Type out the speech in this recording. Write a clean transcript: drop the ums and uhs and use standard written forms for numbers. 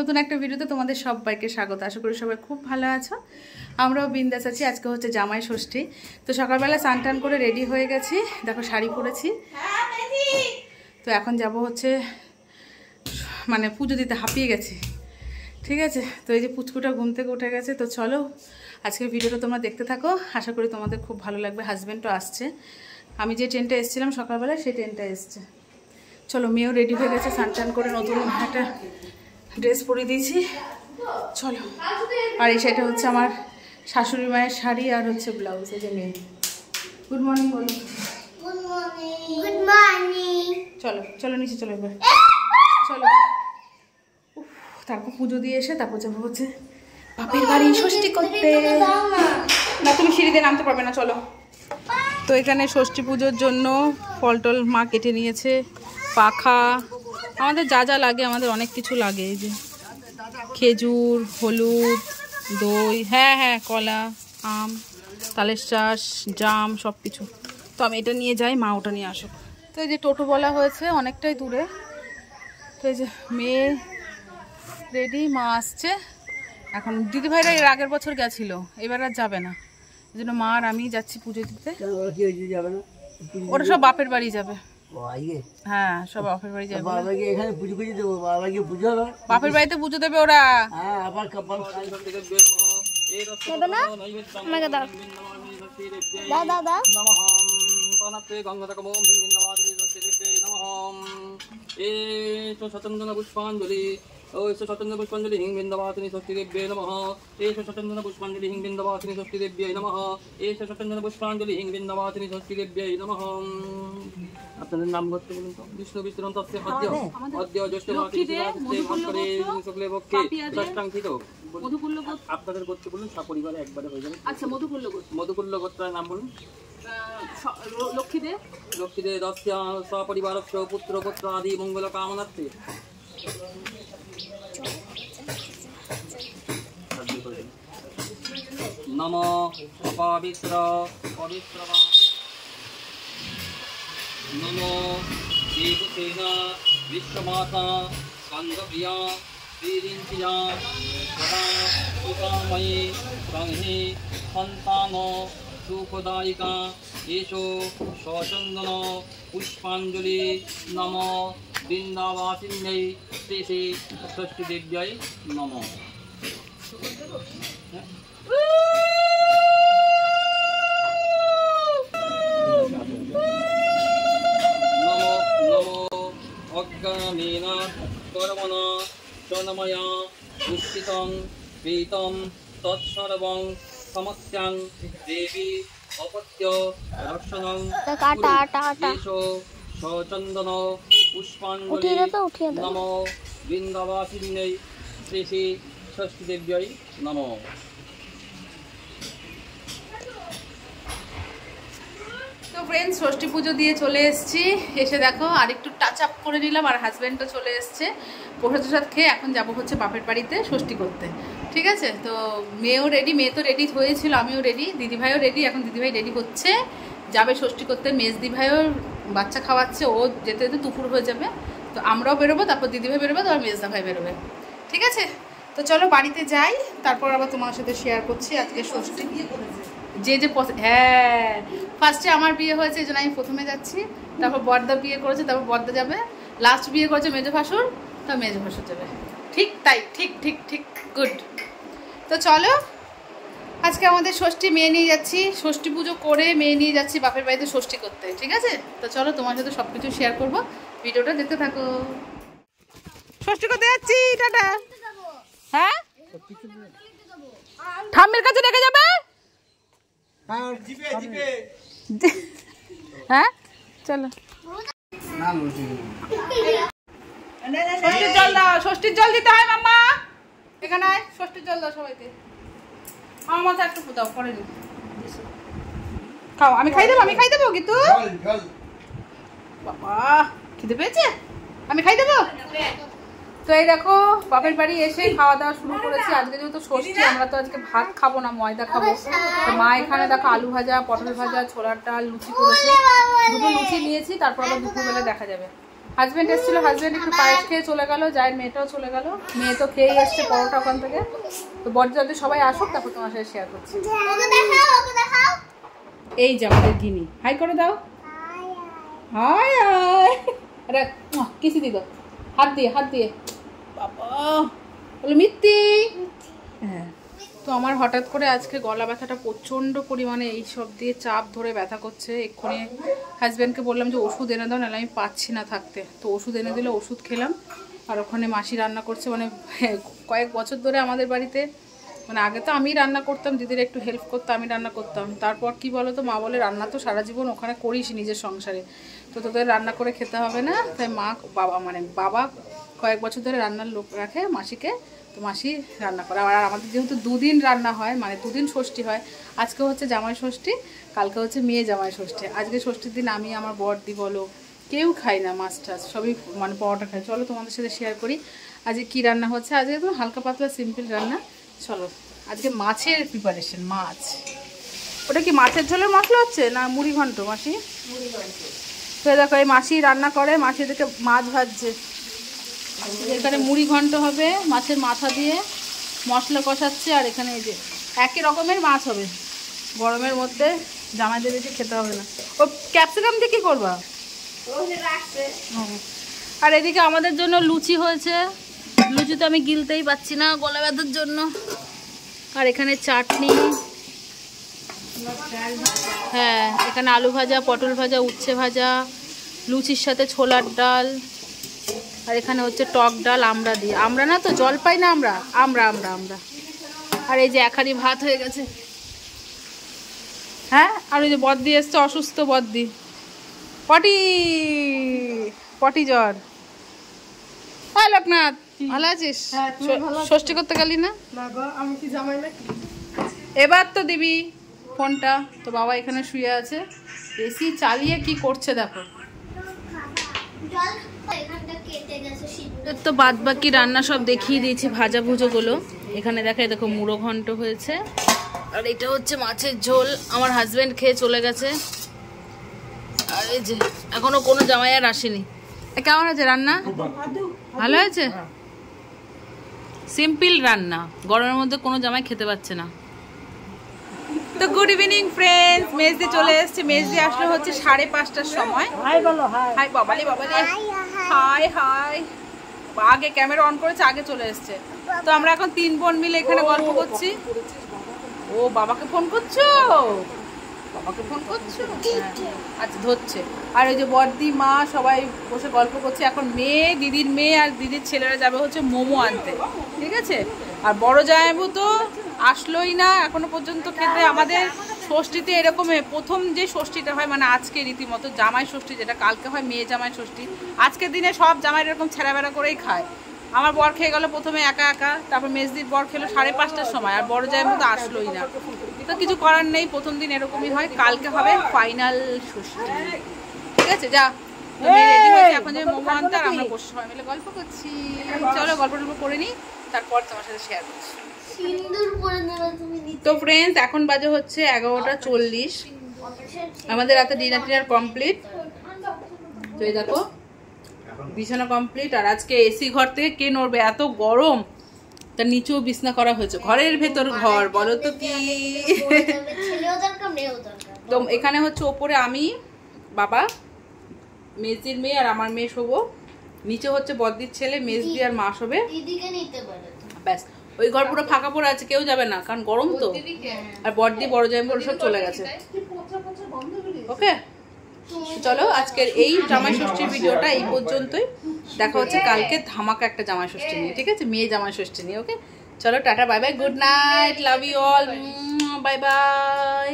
নতুন একটা ভিডিওতে তোমাদের সবাইকে স্বাগত। আশা করি সবাই খুব ভালো আছো, আমরাও বিন্দাস আছি। আজকে হচ্ছে জামাই ষষ্ঠী, তো সকালবেলা স্নান টান করে রেডি হয়ে গেছি। দেখো শাড়ি পরেছি, তো এখন যাব হচ্ছে মানে পুজো দিতে, হাঁপিয়ে গেছি। ঠিক আছে, তো এই যে পুচকুটা ঘুম থেকে উঠে গেছে। তো চলো আজকের ভিডিওটা তোমরা দেখতে থাকো, আশা করি তোমাদের খুব ভালো লাগবে। হাজব্যান্ডও আসছে, আমি যে ট্রেনটা এসেছিলাম সকালবেলা সেই ট্রেনটা এসছে। চলো, মেয়েও রেডি হয়ে গেছে, স্নান টান করে নতুন একটা ড্রেস পরে দিয়েছি। চলো, আর এই শাড়িটা হচ্ছে আমার শাশুড়ি মায়ের শাড়ি, আর হচ্ছে ব্লাউজ। এই যে মেয়ে গুড মর্নিং বলো। Good morning. Good morning. চলো চলো নিচে চলো এবার, চলো। তারপর পুজো দিয়ে এসে তারপর যাবো হচ্ছে বাপের বাড়ি ষষ্ঠী করতে। না তুমি সিঁড়ি দিয়ে নামতে পারবে না, চলো। তো এখানে ষষ্ঠী পুজোর জন্য ফল টল মা কেটে নিয়েছে, পাখা, আমাদের যা যা লাগে, আমাদের অনেক কিছু লাগে। এই যে খেজুর, হলুদ, দই, হ্যাঁ হ্যাঁ, কলা, আম, তালের শাঁস, জাম, সব কিছু। তো আমি এটা নিয়ে যাই, মা ওটা নিয়ে আসুক। তো এই যে টোটো বলা হয়েছে অনেকটাই দূরে। তো এই যে মেয়ে রেডি, মা আসছে এখন। দিদিভাইরা এর আগের বছর গেছিলো, এবার আর যাবে না, এই জন্য মা আর আমি যাচ্ছি পুজো দিতে। ওরা সব বাপের বাড়ি যাবে। হ্যাঁ, সব বাপের বাড়ি যাবে। বাপের বাড়িতে পুজো দেবে ওরা। পুষ্পাঞ্জলি সচন্দন পুষ্পাঞ্জলি হিং বিন্দবাসিনী ষষ্ঠী দেব্যে নমঃ। এষ সচন্দন পুষ্পাঞ্জলি হিং বিন্দবাসিনী ষষ্ঠী দেব্যে নমঃ। এষ সচন্দন পুষ্পাঞ্জলি হিং বিন্দবাসিনী ষষ্ঠী দেব্যে নমঃ। আপনাদের নাম গোত্র বলুন তো। বিষ্ণু বিষ্ণু তস্য অদ্য অদ্য জ্যৈষ্ঠ মাসে ভাস্করে শুক্লে পক্ষে ষষ্ঠাঙ্কিত। আপনাদের গোত্র বলুন, সপরিবারে একবারে হয়ে যাবে। আচ্ছা, মধুকুল্ল গোত্র। মধুকুল্ল গোত্রের নাম বলুন। লক্ষ্মীদে লক্ষ্মীদে দস্য সপরিবারস্য পুত্র পুত্র আদি মঙ্গল কামনার্থে। নম অপবিত্র পবিত্র নম দেবসেনা বিশ্বমাতা স্কন্দপ্রিয়া শ্রীরিঞ্চিয়া সদা সুকাময়ী সংহে সন্তান সুখদায়িকা এষো সচন্দন পুষ্পাঞ্জলি নম বৃন্দাবাসিন্যై শ্রী ষষ্ঠী দেব্যাই নম। অজ্ঞানেন কর্মণা স্বর্ণময়া দুষ্কৃতং কৃতং তৎসর্বং সমস্যাং দেবী অপত্য দর্শনং এষো সচন্দন পুষ্পাঞ্জলি নম বৃন্দাবাসিন্যై শ্রী ষষ্ঠী দেব্যাই নম। তো ফ্রেন্ডস, ষষ্ঠী পুজো দিয়ে চলে এসেছি। এসে দেখো আর একটু টাচ আপ করে নিলাম, আর হাজব্যান্ডও চলে এসছে। প্রসাদ প্রসাদ খেয়ে এখন যাবো হচ্ছে বাপের বাড়িতে ষষ্ঠী করতে। ঠিক আছে, তো মেয়েও রেডি, মেয়ে তো রেডি হয়েছিল, আমিও রেডি, দিদিভাইও রেডি। এখন দিদিভাই রেডি হচ্ছে, যাবে ষষ্ঠী করতে। মেজদিভাইও বাচ্চা খাওয়াচ্ছে, ও যেতে যেতে দুপুর হয়ে যাবে। তো আমরাও বেরোবো, তারপর দিদিভাই বেরোবে, তারপর মেজদা ভাই বেরোবে। ঠিক আছে, তো চলো বাড়িতে যাই, তারপর আবার তোমার সাথে শেয়ার করছি আজকে ষষ্ঠী। যে যে হ্যাঁ, ফার্স্টে আমার বিয়ে হয়েছে, এই জন্য আমি প্রথমে যাচ্ছি। তারপর বড়দা বিয়ে করেছে, তারপর বড়দা যাবে। লাস্ট বিয়ে করেছে মেজো ভাসুর, তারপর মেজো ভাসুর যাবে। ঠিক তাই, ঠিক ঠিক ঠিক, গুড। তো চলো, আজকে আমাদের ষষ্ঠী, মেয়ে নিয়ে যাচ্ছি। ষষ্ঠী পুজো করে মেয়ে নিয়ে যাচ্ছি বাপের বাড়িতে ষষ্ঠী করতে। ঠিক আছে, তো চলো তোমার সাথে সব কিছু শেয়ার করবো, ভিডিওটা দেখতে থাকো। ষষ্ঠী করতে যাচ্ছি, টাটা। হ্যাঁ, ঠাম্মির কাছে রেখে যাবে। হ্যাঁ, চলো। ষষ্ঠীর জল দাও, ষষ্ঠীর জল দিতে হয় মাম্মা। এখানে ষষ্ঠীর জল দাও সবাইকে। আমার মাথা একটু দাও, পরে দিই। খাও, আমি খাই দেবো, আমি খাই দেবো কিন্তু। বাবা খিদে পেয়েছে, আমি খাই দেবো। তো এই দেখো বাপের বাড়ি এসে খাওয়া দাওয়া শুরু করেছি। আজকে যেহেতু ষষ্ঠী, আমরা তো আজকে ভাত খাবো না, ময়দা খাবো। তো মা এখানে দেখো আলু ভাজা, পটল ভাজা, ছোলার ডাল, লুচি করেছে। দুটো লুচি নিয়েছি, তারপর আবার দুপুরবেলা দেখা যাবে। হাজবেন্ড এসেছিল, হাজবেন্ড একটু পায়েস খেয়ে চলে গেল, জায়ের মেয়েটাও চলে গেল। মেয়ে তো খেয়েই এসছে পরোটা ওখান থেকে। তো বড় সবাই আসুক, তারপর তোমার সাথে শেয়ার করছি। এই যে আমাদের গিনি, হাই করে দাও। হাই হাই, আরে কিসি দি দাও, হাত দিয়ে বাবা বলো মিত্তি। হ্যাঁ, তো আমার হঠাৎ করে আজকে গলা ব্যথাটা প্রচণ্ড পরিমাণে এই সব দিয়ে চাপ ধরে ব্যথা করছে। এক্ষুনি হাজব্যান্ডকে বললাম যে ওষুধ এনে দাও, নাহলে আমি পাচ্ছি না থাকতে। তো ওষুধ এনে দিলে ওষুধ খেলাম। আর ওখানে মাসি রান্না করছে, মানে কয়েক বছর ধরে আমাদের বাড়িতে, মানে আগে তো আমি রান্না করতাম, দিদির একটু হেল্প করতাম, আমি রান্না করতাম। তারপর কি বলো তো, মা বলে রান্না তো সারা জীবন ওখানে করিস নিজের সংসারে, তো তোদের রান্না করে খেতে হবে না। তাই বাবা কয়েক বছর ধরে রান্নার লোক রাখে মাসিকে, তো মাসি রান্না করে। আর আমাদের যেহেতু 2 দিন রান্না হয়, মানে 2 দিন ষষ্ঠী হয়, আজকে হচ্ছে জামাই ষষ্ঠী, কালকে হচ্ছে মেয়ে জামাই ষষ্ঠী। আজকে ষষ্ঠীর দিন আমি আমার বড়দি বলো কেউ খাই না, মাছ টাছ সবই মানে পরোটা খাই। চলো তোমাদের সাথে শেয়ার করি আজকে কী রান্না হচ্ছে। আজকে তো হালকা পাতলা সিম্পল রান্না। চলো আজকে মাছের প্রিপারেশন। মাছ, ওটা কি মাছের ঝোলের মশলা হচ্ছে না মুড়ি ঘন্ট মাসি? তো দেখো এই মাসি রান্না করে, মাসি এদিকে মাছ ভাজছে। এখানে মুড়ি ঘন্ট হবে, মাছের মাথা দিয়ে মশলা কষাচ্ছে। আর এখানে এই যে একই রকমের মাছ হবে, গরমের মধ্যে জামাইদের বেশি খেতে হবে না। ও ক্যাপসিকাম দিয়ে কী করবা? আর এদিকে আমাদের জন্য লুচি হয়েছে, লুচি তো আমি গিলতেই পাচ্ছি না গলা ব্যথার জন্য। আর এখানে চাটনি, হ্যাঁ এখানে আলু ভাজা, পটল ভাজা, উচ্ছে ভাজা, লুচির সাথে ছোলার ডাল। আর এখানে হচ্ছে টক ডাল আমড়া দিয়ে, আমরা না তো জল পাই না, আমরা। আর এই যে একারি ভাত হয়ে গেছে। হ্যাঁ, আর ওই যে বদ্দি এসছে, অসুস্থ বদ্দি, পটি জ্বর। হ্যাঁ লোকনাথ, ভালো আছিস? ষষ্ঠী করতে গেলি না? আমি কি জামাই নাকি? এবার তো দিবি ফোনটা। তো বাবা এখানে শুয়ে আছে, এসি চালিয়ে কি করছে দেখো। তো বাদ বাকি রান্না সব দেখিয়ে দিয়েছি, ভাজা ভুজোগুলো। এখানে দেখো মুড়ো ঘন্ট হয়েছে, আর এটা হচ্ছে মাছের ঝোল। আমার হাজবেন্ড খেয়ে চলে গেছে। আর এই যে এখনো কোনো জামাই আর আসেনি। কেমন আছে রান্না? ভালো হয়েছে, সিম্পল রান্না, গরমের মধ্যে কোনো জামাই খেতে পাচ্ছে না। তো গুড ইভিনিং ফ্রেন্ডস, মেজদি চলে এসেছে। মেজদি আসলে হচ্ছে 5:30টার সময়। হাই বলো, হাই বাবালি, হাই হাই। আগে ক্যামেরা অন করেছে, আগে চলে এসেছে। তো আমরা এখন 3 বোন মিলে এখানে গল্প করছি। ও বাবাকে ফোন করছো? আচ্ছা ধরছে। আর ওই যে বড়দি মা সবাই বসে গল্প করছে। এখন দিদির মেয়ে আর দিদির ছেলেরা যাবে হচ্ছে মোমো আনতে, ঠিক আছে? আর বড় জামাইবু তো আসলোই না এখনো পর্যন্ত খেতে। আমাদের ষষ্ঠীতে এরকম প্রথম যে ষষ্ঠীটা হয়, মানে আজকে রীতিমতো জামাই ষষ্ঠী, যেটা কালকে হয় মেয়ে জামাই ষষ্ঠী, আজকের দিনে সব জামাই এরকম ছেঁড়াবেড়া করেই খায়। আমার বর খেয়ে গেল প্রথমে একা, তারপর মেজদির বর খেলো 5:30টার সময়, আর বড় জামাইবু তো আসলোই না। তো কিছু করার নেই, প্রথম দিন এরকমই হয়। কালকে হবে ফাইনাল ষষ্ঠী, ঠিক আছে? যা রেডি হয়েছে, এখন যে মোমো আনতে, আর আমরা বসে সবাই মিলে গল্প করছি। চলো গল্প করে নিই, তারপর তোমার সাথে শেয়ার করছি। তো ফ্রেন্ডস এখন বাজে হচ্ছে 11:40। আমাদের রাতে ডিনার কমপ্লিট। তো এই দেখো বিছানা কমপ্লিট। আর আজকে এসি ঘর থেকে কে নড়বে, এত গরম, তার নিচেও বিছনা করা হয়েছে। ঘরের ভেতর ঘর, বলো তো কি। তো এখানে হচ্ছে ওপরে আমি, বাবা, মেজদির মেয়ে আর আমার মেয়ে শোবো। নিচে হচ্ছে বদ্দির ছেলে, মেজদি আর মা শোবে। ব্যাস, ওই ঘর পুরো ফাঁকা পড়ে আছে, কেউ যাবে না, কারণ গরম তো। আর বড়দি বড় জামাই সব চলে গেছে। ওকে, চলো আজকের এই জামাই ষষ্ঠীর ভিডিওটা এই পর্যন্তই। দেখা হচ্ছে কালকে ধামাকা একটা জামাই ষষ্ঠী নিয়ে, ঠিক আছে? মেয়ে জামাই ষষ্ঠী নিয়ে। ওকে, চলো tata, bye bye, good night, love you all, bye by.